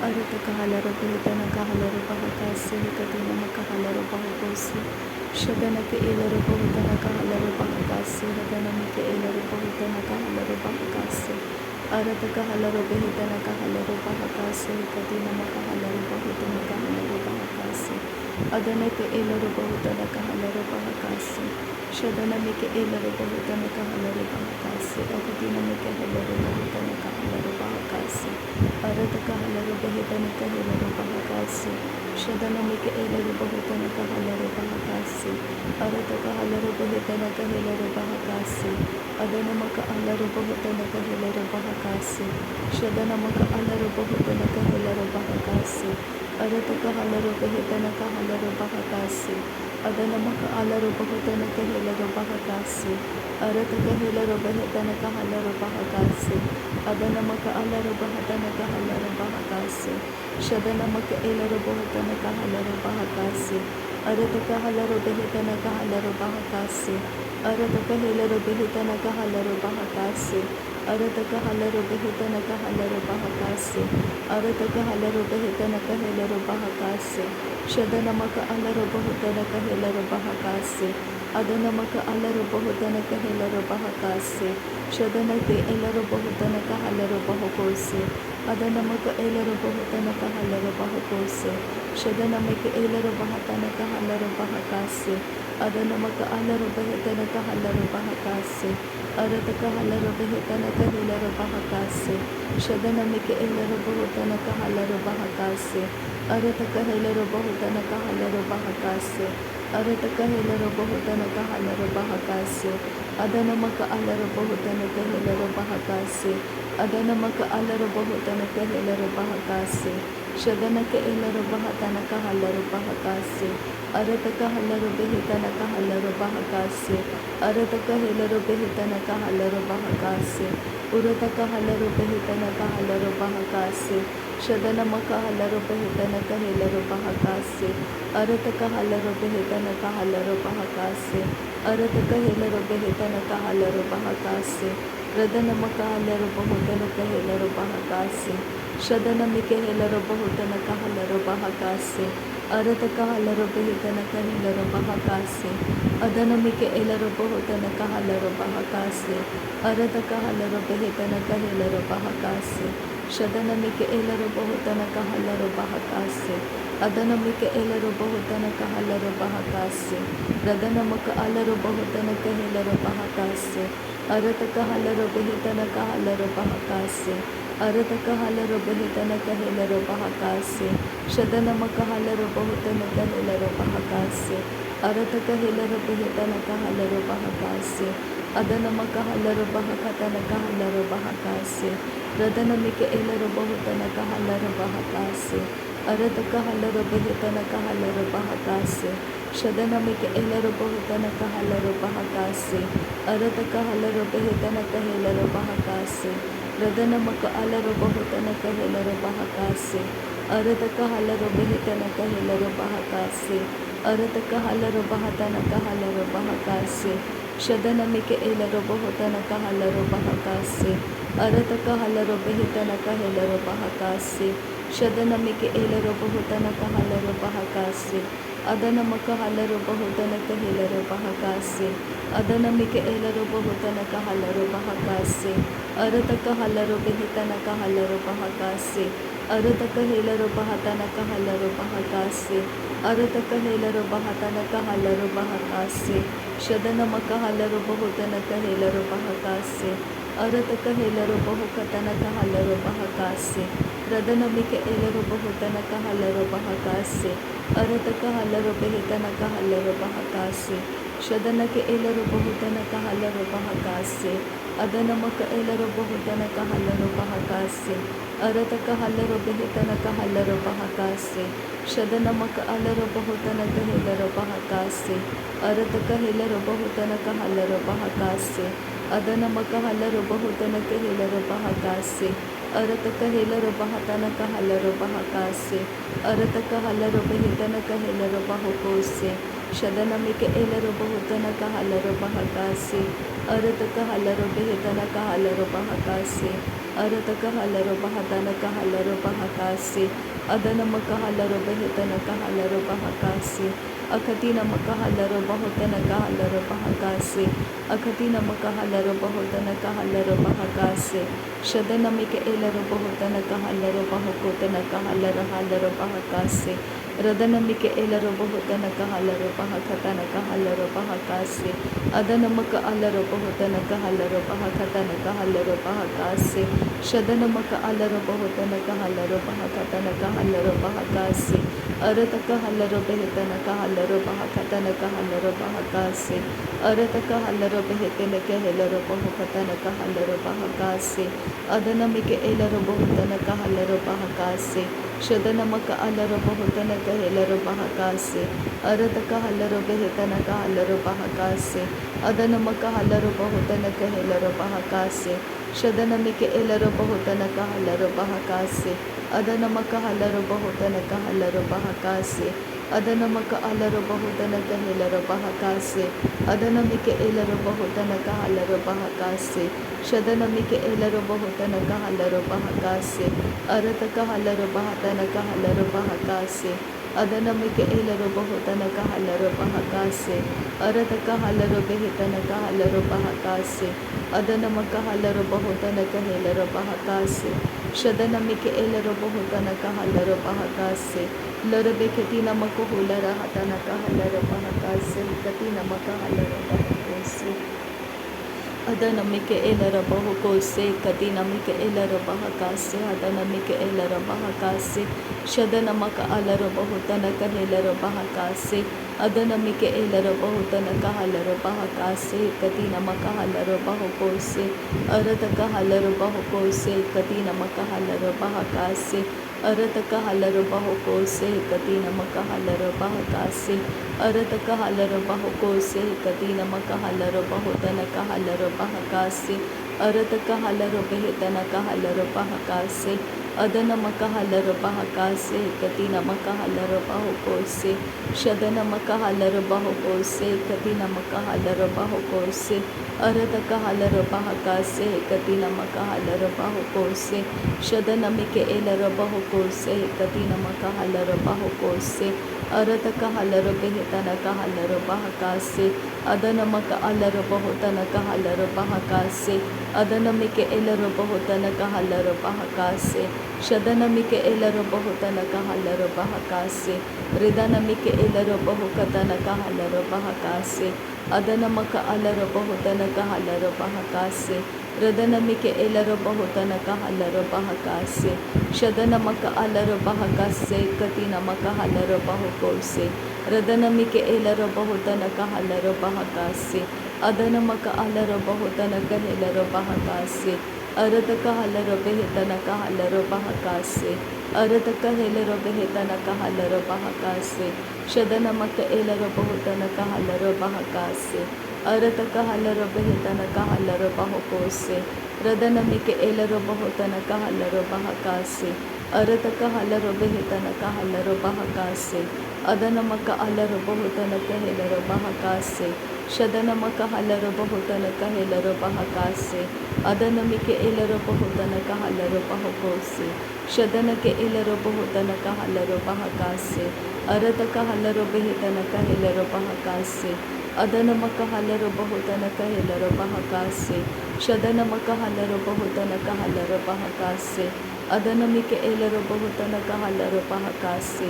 ಅರತಕಹಲರು ಬಹುತನಕಹಲರು ಬಹಕಾಸಿ ಕದಿನಮಕಹಲರು ಬಹುಕೋಸಿ ಶದನಕ್ಕೆ ಏಲರು ಬಹುತನಕಹಲರು ಬಹಕಾಸಿ ಹದನಮಿಕೆ ಏಲರು ಬಹುತನಕಹಲರು ಬಹಕಾಸಿ ಅರತಕಹಲರು ಬಹುತನಕಹಲರು ಬಹಕಾಸಿ ಕದಿನಮಕಹಲರು ಬಹುತನಕಹಲರು ಬಹಕಾಸಿ ಅದನಕ್ಕೆ ಏಲರು ಬಹುತನಕಹಲರು ಬಹಕಾಸಿ ಶದನಮಿಕೆ ಏಲರು ಬಹುತನಕಹಲರು ಬಹಕಾಸಿ ಅಗದಿನಮಿಕೆ ಹೆಲರು ಬಹುತನಕಹಲರು ಬಹಕಾಸಿ ಅರತಕಹಲರು ಬಹುತನಕಹಲರು ಬಹಕಾಸಿ ಶದನಮಿಕೆ ಏಲರು ಬಹುತನಕಹಲರು ಬಹಕಾಸಿ ಅರತಕಹಲರು ಬಹುತನಕಹಲರು ಬಹಕಾಸಿ ಅದನಮಕ ಅಲರು ಬಹುತನಕಹಲರು ಬಹಕಾಸಿ ಶದನಮಕ ಅಲರು ಬಹುತನಕಹಲರು ಬಹಕಾಸಿ ಅರತಕಹಲರು ಬಹುತನಕಹಲರು ಬಹಕಾಸಿ ಅದನಮಕ ಅಲರು ಬಹುತನಕಹಲರು ಬಹಕಾಸಿ ಅರತಕಹಲರು ಬಹುತನಕಹಲರು ಬಹಕಾಸಿ ಅದನಮಕ ಅಲರು ಬಹುತನಕಹಲರು ಬಹಕಾಸಿ ಶದನಮಕ ಏಲರು ಬಹುತನಕಹಲರು ಬಹಕಾಸಿ ಅರತಕಹಲರು ಬಹುತನಕಹಲರು ಬಹಕಾಸಿ ಅರತಕಹಲರು ಬಹುತನಕಹಲರು ಬಹಕಾಸಿ ಅರತಕಹಲರು ಬಹುತನಕಹಲರು ಬಹಕಾಸಿ ಅರತಕಹಲರು ಬಹುತನಕಹಲರು ಬಹಕಾಸಿ ಶದನಮಕ ಅಲರು ಬಹುತನಕಹಲರು ಬಹಕಾಸಿ ಅದನಮಕ ಅಲರು ಬಹುತನಕಹಲರು ಬಹಕಾಸಿ ಶದನಕ್ಕೆ ಎಲ್ಲರು ಬಹುತನಕಹಲರು ಬಹಕೋಸಿ ಅದನಮಕ ಎಲ್ಲರು ಬಹುತನಕಹಲರು ಬಹಕೋಸಿ ಶದನಮಕ್ಕೆ ಎಲ್ಲರು ಬಹುತನಕಹಲರು ಬಹಕಾಸಿ ಅದನಮಕ ಅಲರು ಬಹುತನಕಹಲರು ಬಹಕಾಸಿ ಅರತಕಹಲರು ಬಹುತನಕಹಲರು ಬಹಕಾಸಿ ಶದನಮಿಕೆ ಎಲ್ಲರು ಬಹುತನಕಹಲರು ಬಹಕಾಸಿ ಅರತಕಹಲರು ಬಹುತನಕಹಲರು ಬಹಕಾಸಿ ಅರತಕಹಲರು ಬಹುತನಕಹಲರು ಬಹಕಾಸಿ ಅದನಮಕ ಅಲರು ಬಹುತನಕಹಲರು ಬಹಕಾಸಿ ಅದನಮಕ ಅಲರು ಬಹುತನಕಹಲರು ಬಹಕಾಸಿ ಶದನಕ್ಕೆ ಎಲ್ಲರು ಬಹುತನಕಹಲರು ಬಹಕಾಸಿ ಅರತಕಹಲರು ಬಹುತನಕಹಲರು ಬಹಕಾಸಿ ಅರತಕಹಲರು ಬಹುತನಕಹಲರು ಬಹಕಾಸಿ ಉರತಕಹಲರು ಬಹುತನಕಹಲರು ಬಹಕಾಸಿ ಶದನಮಕ ಹಲರು ಬಹುತನಕಹಲರು ಬಹಕಾಸಿ ಅರತಕಹಲರು ಬಹುತನಕಹಲರು ಬಹಕಾಸಿ ಅರತಕಹಲರು ಬಹುತನಕಹಲರು ಬಹಕಾಸಿ ರದನಮಕ ಹಲರು ಬಹುತನಕಹಲರು ಬಹಕಾಸಿ ಶದನಮಿಕೆ ಹೆಲರು ಬಹುತನಕಹಲರು ಬಹಕಾಸಿ ಅರತಕಹಲರು ಬಹುತನಕಹಲರು ಬಹಕಾಸಿ ಅದನಮಿಕೆ ಎಲ್ಲರು ಬಹುತನಕಹಲರು ಬಹಕಾಸಿ ಅರತಕಹಲರು ಬಹುತನಕಹಲರು ಬಹಕಾಸಿ ಶದನಮಿಕೆ ಎಲ್ಲರು ಬಹುತನಕಹಲರು ಬಹಕಾಸಿ ಅದನಮಿಕೆ ಎಲ್ಲರು ಬಹುತನಕಹಲರು ಬಹಕಾಸಿ ರದನಮಕ ಅಲರು ಬಹುತನಕಹಲರು ಬಹಕಾಸಿ ಅರತಕಹಲರು ಬಹುತನಕಹಲರು ಬಹಕಾಸಿ ಅರತಕಹಲರು ಬಹುತನಕಹಲರು ಬಹಕಾಸಿ ಶದನಮಕ ಹಲರು ಬಹುತನಕಹಲರು ಬಹಕಾಸಿ ಅರತಕಹಲರು ಬಹುತನಕಹಲರು ಬಹಕಾಸಿ ಅದನಮಕ ಹಲರು ಬಹಕತನಕಹಲರು ಬಹಕಾಸಿ ರದನಮಿಕೆ ಎಲ್ಲರು ಬಹುತನಕಹಲರು ಬಹಕಾಸಿ ಅರತಕಹಲರು ಬಹುತನಕಹಲರು ಬಹಕಾಸಿ ಶದನಮಿಕೆ ಎಲ್ಲರು ಬಹುತನಕಹಲರು ಬಹಕಾಸಿ ಅರತಕಹಲರು ಬಹುತನಕಹಲರು ಬಹಕಾಸಿ ರದನಮಕ ಅಲರು ಬಹುತನಕಹಲರು ಬಹಕಾಸಿ ಅರತಕಹಲರು ಬಹುತನಕಹಲರು ಬಹಕಾಸಿ ಅರತಕಹಲರು ಬಹುತನಕಹಲರು ಬಹಕಾಸಿ ಶದನಮಿಕೆ ಎಲ್ಲರು ಬಹುತನಕಹಲರು ಬಹಕಾಸಿ ಅರತಕಹಲರು ಬಹುತನಕಹಲರು ಬಹಕಾಸಿ ಶದನಮಿಕೆ ಎಲ್ಲರು ಬಹುತನಕಹಲರು ಬಹಕಾಸಿ ಅದನಮಕ ಹಲರು ಬಹುತನಕಹಲರು ಬಹಕಾಸಿ ಅದನಮಿಕೆ ಎಲ್ಲರು ಬಹುತನಕಹಲರು ಬಹಕಾಸಿ ಅರತಕಹಲರು ಬಹುತನಕಹಲರು ಬಹಕಾಸಿ ಅರತಕಹಲರು ಬಹುತನಕಹಲರು ಬಹಕಾಸಿ ಅರತಕಹಲರು ಬಹುತನಕಹಲರು ಬಹಕಾಸಿ ಶದನಮಕ ಹಲರು ಬಹುತನಕಹಲರು ಬಹಕಾಸಿ ಅರತಕಹಲರು ಬಹುಕತನಕಹಲರು ಬಹಕಾಸಿ ರದನಮಿಕೆ ಎಲ್ಲರು ಬಹುತನಕಹಲರು ಬಹಕಾಸಿ ಅರತಕಹಲರು ಬಹುತನಕಹಲರು ಬಹಕಾಸಿ ಶದನಕ್ಕೆ ಎಲ್ಲರು ಬಹುತನಕಹಲರು ಬಹಕಾಸಿ ಅದನಮಕ ಎಲ್ಲರು ಬಹುತನಕಹಲರು ಬಹಕಾಸಿ ಅರತಕಹಲರು ಬಹುತನಕಹಲರು ಬಹಕಾಸಿ ಶದನಮಕ ಅಲರು ಬಹುತನಕಹಲರು ಬಹಕಾಸಿ ಅರತಕಹಲರು ಬಹುತನಕಹಲರು ಬಹಕಾಸಿ ಅದನಮಕ ಹಲರು ಬಹುತನಕಹಲರು ಬಹಕಾಸಿ ಅರತಕಹಲರು ಬಹುತನಕಹಲರು ಬಹಕಾಸಿ ಅರತಕಹಲರು ಬಹುತನಕಹಲರು ಬಹಕೋಸಿ ಶದನಮಿಕೆ ಎಲ್ಲರು ಬಹುತನಕಹಲರು ಬಹಕಾಸಿ अरत कहलरो बेहतन कहलरो बहकासे अरत कहलरो बहतन कहलरो बहकासे अदनम कहलरो बेहतन कहलरो बहकासे अखतिनम कहलरो बहुतन कहलरो बहकासे अखतिनम कहलरो बहुतन कहलरो बहकासे शदनमिक एलरो बहुतन कहलरो बहुकोतन कहलरो हालरो बहकासे रदनमिक एलरो बहुतन कहलरो बहकतन कहलरो बहकासे अदनमक अलरो बहुतन कहलरो बहकतन कहलरो बहकासे शदनमक अलरो बहुतन कहलरो बहकतन कहलरो बहकासे अरत कहलरो बेहतन कहलरो बहकतन कहलरो बहकासे अरत कहलरो बेहतन कहलरो बहुकतन कहलरो बहकासे अदनमिक एलरो बहुतन कहलरो बहकासे शदनमक अलरो बहुतन कहलरो बहकासे अरत कहलरो बेहतन कहलरो बहकासे अदनमक अलरो बहुतन कहलरो बहकासे शदनमिक एलरो बहुतन कहलरो बहकासे अदनमक अलरो बहुतन कहलरो बहकासे अदनमक अलरो बहुतन कहलरो बहकासे अदनमिक एलरो बहुतन कहलरो बहकासे शदनमिक एलरो बहुतन कहलरो बहकासे अरत कहलरो बहतन कहलरो बहकासे अदनमिक एलरो बहुतन कहलरो बहकासे अरत कहलरो बेहतन कहलरो बहकासे अदनमक अलरो बहुतन कहलरो बहकासे शदनमिक एलरो बहुतन कहलरो बहकासे लरबेखती नमक होलर हतन कहलरो बहकासे कति नमक अलरो बहकोसे अदनमिक एलरो बहुकोसे कति नमिक एलरो बहकासे अदनमिक एलरो बहकासे शदनमक अलरो बहुतन कहलरो बहकासे अदनमिक एलरो बहुतन कहलरो बहकासे कति नमक अलरो बहुकोसे अरत कहलरो बहुकोसे कति नमक अलरो बहकासे अरत कहलरो बहुकोसे कति नमक अलरो बहकासे अरत कहलरो बहुकोसे कति नमक अलरो बहुतन कहलरो बहकासे अरत कहलरो बेहतन कहलरो बहकासे अदनमक अलरो बहकासे कति नमक अलरो बहुकोसे शदनमक अलरो बहुकोसे कति नमक अलरो बहुकोसे अरत कहलरो बहकासे कति नमक अलरो बहुकोसे शदनमिक एलरो बहुकोसे कति नमक अलरो बहुकोसे अरत कहलरो बेहतन कहलरो बहकासे अदनमक अलरो बहुतन कहलरो बहकासे अदनमिक एलरो बहुतन कहलरो बहकासे शदनमिक एलरो बहुतन कहलरो बहकासे रिदनमिक एलरो बहुकतन कहलरो बहकासे अदनमक अलरो बहुतन कहलरो बहकासे रदनमिक एलरो बहुतन कहलरो बहकासे शदनमक अलरो बहकासे कति नमक अलरो बहुकोसे रदनमिक एलरो बहुतन कहलरो बहकासे अदनमक अलरो बहुतन कहलरो बहकासे अरत कहलरो बेहतन कहलरो बहकासे अरत कहलरो बेहतन कहलरो बहकासे शदनमक एलरो बहुतन कहलरो बहकासे अरत कहलरो बेहतन कहलरो बहुकोसे रदनमिक एलरो बहुतन कहलरो बहकासे अरत कहलरो बेहतन कहलरो बहकासे अदनमक अलरो बहुतन कहलरो बहकासे शदनमक अलरो बहुतन कहलरो बहकासे अदनमिक एलरो बहुतन कहलरो बहकोसे शदनक एलरो बहुतन कहलरो बहकासे अरत कहलरो बेहतन कहलरो बहकासे अदनमक अलरो बहुतन कहलरो बहकासे शदनमक अलरो बहुतन कहलरो बहकासे अदनमिक एलरो बहुतन कहलरो बहकासे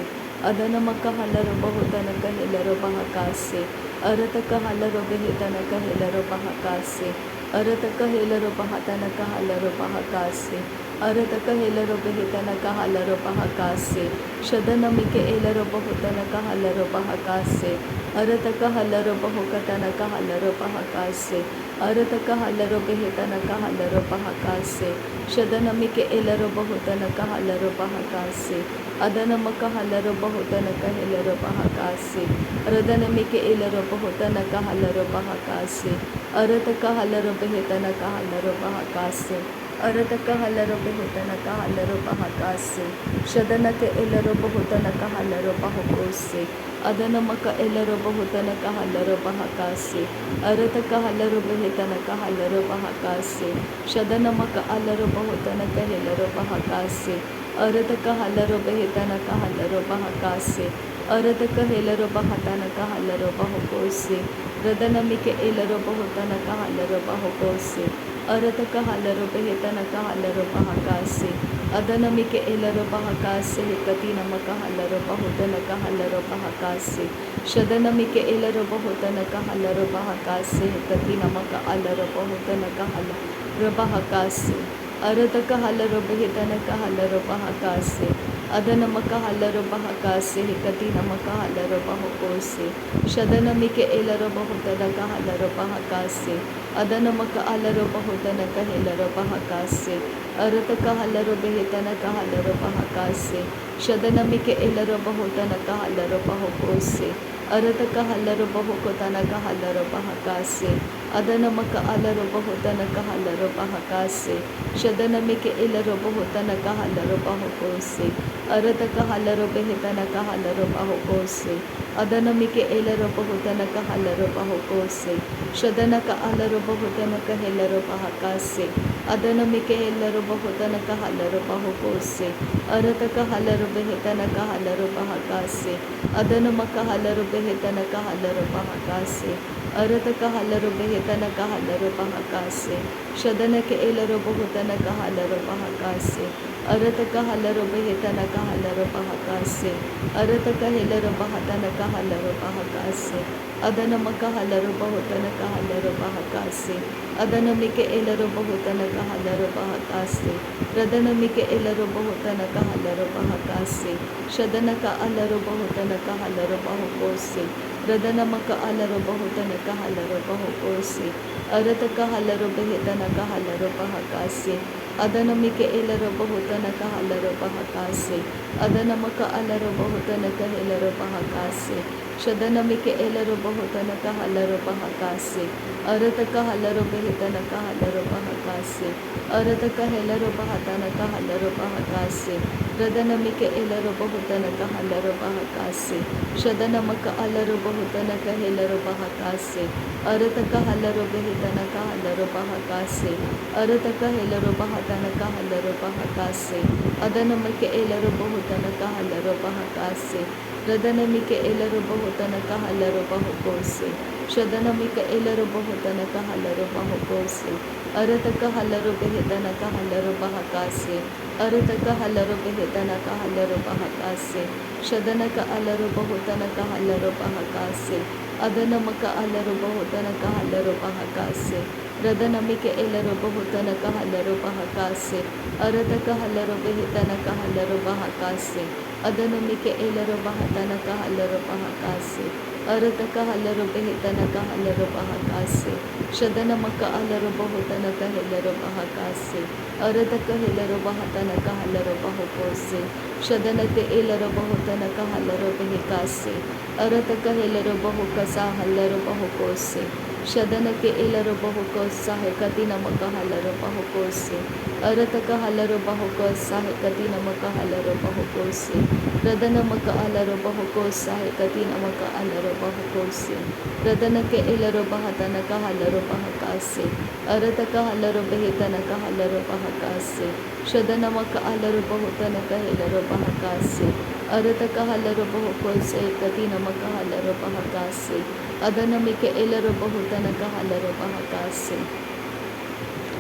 अदनमक अलरो बहुतन कहलरो बहकासे अरत कहलरो बेहतन कहलरो बहकासे अरत कहलरो बहतन कहलरो बहकासे अरत कहलरो बेहतन कहलरो बहकासे शदनमिक एलरो बहुतन कहलरो बहकासे अरत कहलरो बहुकतन कहलरो बहकासे अरत कहलरो बेहतन कहलरो बहकासे शदनमिक एलरो बहुतन कहलरो बहकासे अदनमक अलरो बहुतन कहलरो बहकासे रदनमिक एलरो बहुतन कहलरो बहकासे अरत कहलरो बेहतन कहलरो बहकासे अरत कहलरो बेहतन कहलरो बहकासे शदनक एलरो बहुतन कहलरो बहकोसे Adanamaka Elarobohutana Kahalaro Bahakasi, Arataka Halaro Behitana Kahalaro Bahakasi, Shadanamaka Alarobohutana Kahilaro Bahakasi, Arataka Halaro Behitana Kahalaro Bahakasi, Arataka Helaro Bahatana Kahalaro Bahokosi, Radanamike Elarobohutana Kahalaro Bahokosi, Arataka Halaro Behitana Kahalaro Bahakasi, Adanamike Elaro Bahakasi, Hikatina Makahalaro Bahutana Kahalaro Bahakasi, Shadanamike Elaro Bahutana Kahalaro Bahakasi, Hikatina Maka Alaro Bahutana Kahalaro Bahakasi, Arataka Halaro Behitana Kahalaro Bahakasi, Adanamaka Halaro Bahakasi, Hikatina Makahalaro Bahokosi, Shadanamike Elaro Bahutana Kahalaro Bahakasi, Adanamaka Alaro Bahutana Kahilaro Bahakasi, Arataka Halaro Behitana Kahalaro Bahakasi, Shadanamike Elaro Bahutana Kahalaro Bahokosi, Arataka Halaro Bahukotana Kahalaro Bahakasi, Adanamaka Alaro Bahutana Kahalaro Bahakasi, Shadanamike Elaro Bahutana Kahalaro Bahokosi, Arataka Halaro Behitana Kahalaro Bahokosi, Adanamike Elaro Bahutana Kahalaro Bahokosi, Shadanaka Alaro Bahutana Kahilaro Bahakasi, Adanamike Elaro Bahutana Kahalaro Bahokosi, Arataka Halaro Behitana Kahalaro Bahakasi, Adanamaka Halaro Behitana Kahalaro Bahakasi, Arataka Halaro Behitana Kahalaro Bahakasi, Shadanake Elaro Bahutana Kahalaro Bahakasi, Arataka Halaro Behitana Kahalaro Bahakasi, Arataka Helaro Bahatana Kahalaro Bahakasi, Adanamaka Halaro Bahutana Kahalaro Bahakasi, Adanamike Elaro Bahutana Kahalaro Bahakasi, Radanamike Elaro Bahutana Kahalaro Bahakasi, Shadanaka Alaro Bahutana Kahalaro Bahukosi, Radanamaka Alaro Bahutana Kahalaro Bahukosi, Arataka Halaro Behitana Kahalaro Bahakasi, Adanamike Elaro Bahutana Kahalaro Bahakasi, Adanamaka Alaro Bahutana Kahilaro Bahakasi, Shadanamike Elaro Bahutana Kahalaro Bahakasi, Arataka Halaro Behitana Kahalaro Bahakasi, Arataka Helaro Bahatana Kahalaro Bahakasi, Radanamike Elaro Bahutana Kahalaro Bahakasi, Shadanamaka Alaro Bahutana Kahilaro Bahakasi, Arataka Halaro Behitana Kahalaro Bahakasi, Arataka Helaro Bahatana Kahalaro Bahakasi, Adanamike Elaro Bahutana Kahalaro Bahakasi, Radanamike Elaro Bahutana Kahalaro Bahukosi, Shadanamika Elaro Bahutana Kahalaro Bahukosi, Arataka Halaro Behitana Kahalaro Bahakasi, Arataka Halaro Behitana Kahalaro Bahakasi, Shadanaka Alaro Bahutana Kahalaro Bahakasi, Adanamaka Alaro Bahutana Kahalaro Bahakasi, Radanamike Elaro Bahutana Kahalaro Bahakasi, Arataka Halaro Behitana Kahalaro Bahakasi, Adanamike Elaro Bahatana Kahalaro Bahakasi, Arataka Halaro Behitana Kahalaro Bahakasi, Shadanamaka Alaro Bahutana Kahilaro Bahakasi, Arataka Hilaro Bahatana Kahalaro Bahukosi, Shadanate Elaro Bahutana Kahalaro Behikasi, Arataka Hilaro Bahukasa Halaro Bahukosi, Shadanake Elaro Bahukosa Hekatina Makahalaro Bahukosi, Arataka Halaro Bahukosa Hekatina Makahalaro Bahukosi, Radana Maka Alaro Bahukosa Hekatina Maka Alaro Bahukosi, Radanake Elaro Bahatana Kahalaro Bahakasi, Arataka Halaro Behitana Kahalaro Bahakasi, Shadana Maka Alaro Bahutana Kahilaro Bahakasi, Arataka Halaro Bahukosa Hekatina Maka Halaro Bahakasi, Adanamike Elaro Bahutana Kahalaro Bahakasi,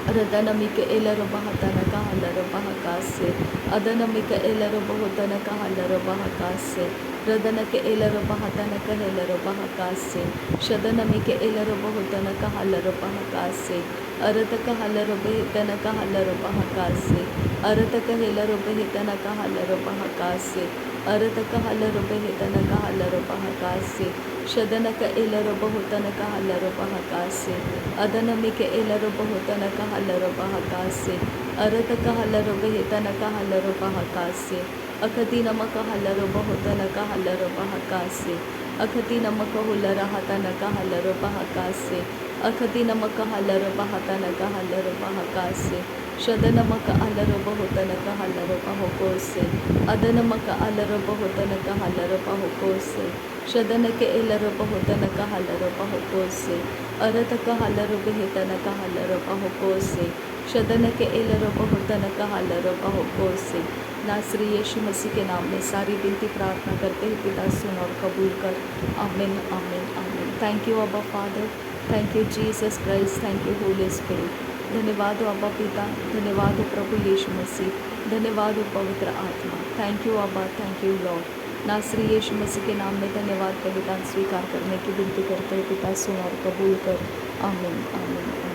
Radanamike Elaro Bahatana Kahalaro Bahakasi, Adanamika Elaro Bahutana Kahalaro Bahakasi, Radanake Elaro Bahatana Kahalaro Bahakasi, Shadanamike Elaro Bahutana Kahalaro Bahakasi, Arataka Halaro Behitana Kahalaro Bahakasi, Arataka Helaro Behitana Kahalaro Bahakasi, Arataka Halaro Behitana Kahalaro Bahakasi, Shadanaka Elaro Bahutana Kahalaro Bahakasi, Adanamike Elaro Bahutana Kahalaro Bahakasi, Arataka Halaro Behitana Kahalaro Bahakasi, Akatina Makahalaro Bahutana Kahalaro Bahakasi, Akatina Makahulara Hatana Kahalaro Bahakasi, Akatina Makahalaro Bahatana Kahalaro Bahakasi, Shadana Maka Alaro Bahutana Kahalaro बाहुको से अदन मक अलर बहुतन Kahler बाहुको से शदन के एलर बहुतन Kahler बाहुको से अरत Kahler बेहतन Kahler बाहुको से शदन के एलर बहुतन Kahler बाहुको से। नासरी यीशु मसीह के नाम में सारी विनती प्रार्थना करते हैं पिता, सुन और कबूल कर। आमीन आमीन आमीन। थैंक यू अब्बा father, thank you Jesus Christ, thank you Holi spirit. धन्यवाद हो अब्बा पिता, धन्यवाद हो प्रभु यीशु मसीह, धन्यवाद हो पवित्र आत्मा। थैंक यू अब्बा, थैंक यू लॉर्ड। नासरी यीशु मसीह के नाम में धन्यवाद बलिदान स्वीकार करने की विनती करते हैं पिता, सुन और कबूल कर। आमीन आमीन।